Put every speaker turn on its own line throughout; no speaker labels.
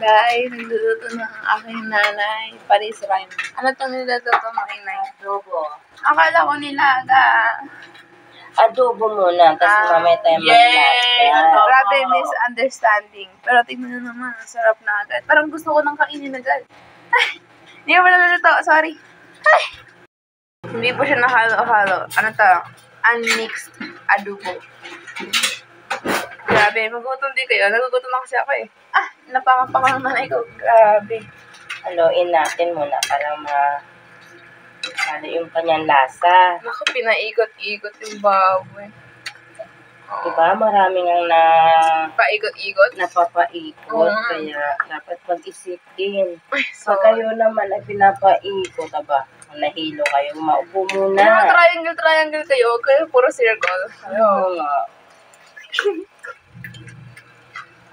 Guys, nagluluto ng aking nanay. Paris rhyme. Ano itong niluluto mo, inay?
Adobo.
Akala ko nilaga.
Adobo muna, tapos mamaya tayo maglaga.
Grabe, misunderstanding. Pero tingnan nyo naman, ang sarap na agad. Parang gusto ko nang kainin agad. Ay, hindi ko pala naluluto. Sorry. Ay! Hindi po siya nahalo-halo. Ano to? Unmixed adobo. Grabe, magutom din kayo. Nagugutom na kasi ako eh. Ah, napangapang ang nanay ko. Grabe.
Haluin natin muna para yung kanyang lasa.
Naku, pinaikot-ikot yung baboy.
Diba? Maraming ang
Paikot-ikot?
napapaikot. Kaya dapat mag-isip din.
So,
Pag kayo naman ay pinapaikot, aba, nahilo kayo, maupo muna.
triangle kayo. Kayo puro circle.
Oo nga.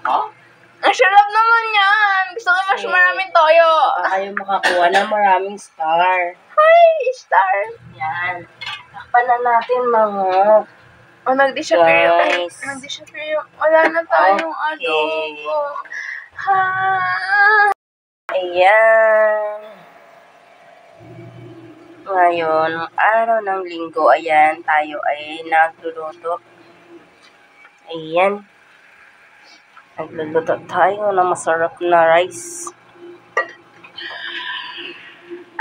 Oh?
Ang sarap naman yan! Gusto ko mas maraming toyo.
Baka kayo makakuha ng maraming star.
Hi, star!
Yan. Takpan na natin mga
Oh, nag-disappear yung...
guys.
Nag-disappear yung... Wala na tayong
Okay.
adobo. Ha!
Ayan. Ngayon, araw ng linggo, ayan, tayo ay nagluluto. Ayan. Nagluluto tayo ng masarap na rice.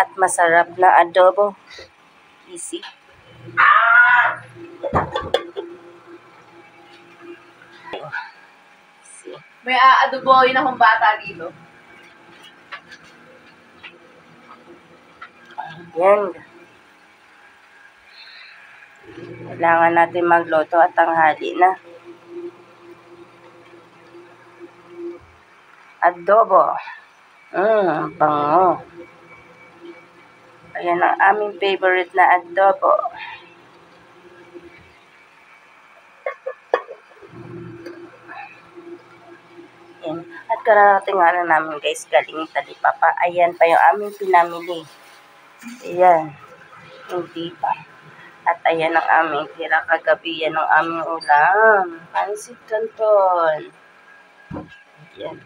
At masarap na adobo. Easy.
May aadobohin akong bata dito.
Ayan. Kailangan natin magluto at tanghali na. Adobo. Bango. Ayan ang aming favorite na adobo. Ayan. At kararating nga na namin guys, galing Talipapa. Ayan pa yung aming pinamili. Ayan. Hindi pa. At ayan ang aming tira kagabi. Yan ang aming ulam. Pansit Canton. Ayan.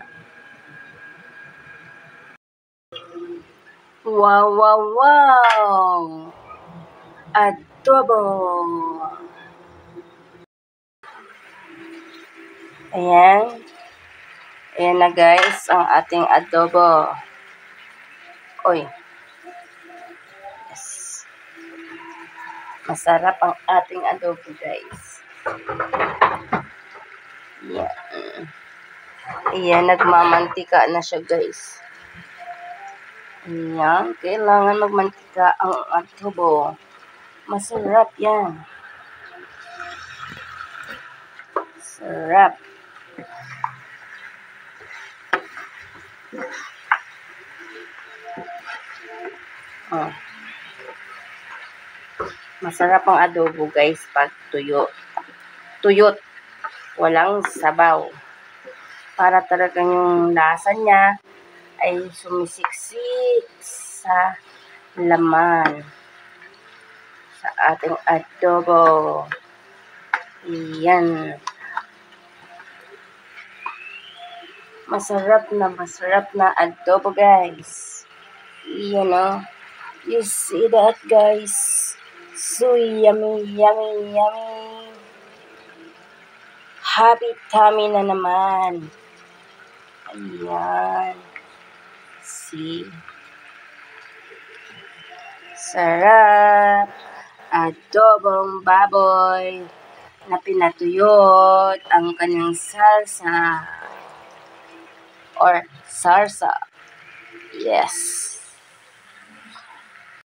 Wow, wow, wow! Adobo! Ayan. Ayan na guys, ang ating adobo. Oy. Yes. Masarap ang ating adobo guys. Ayan. Ayan, nagmamantika na siya guys. Ayan, kailangan magmantika ang adobo. Masarap yan. Sarap. Oh. Masarap ang adobo guys pag tuyo. Tuyot. Walang sabaw. Para talagang yung lasa niya ay sumisiksik sa laman sa ating adobo. Iyan. Masarap na adobo guys. Iyan o. You see that guys? So yummy, yummy, yummy. Happy tummy na naman. Ayan. See? Sarap. Adobong baboy na pinatuyot ang kanyang salsa or sarsa. Yes.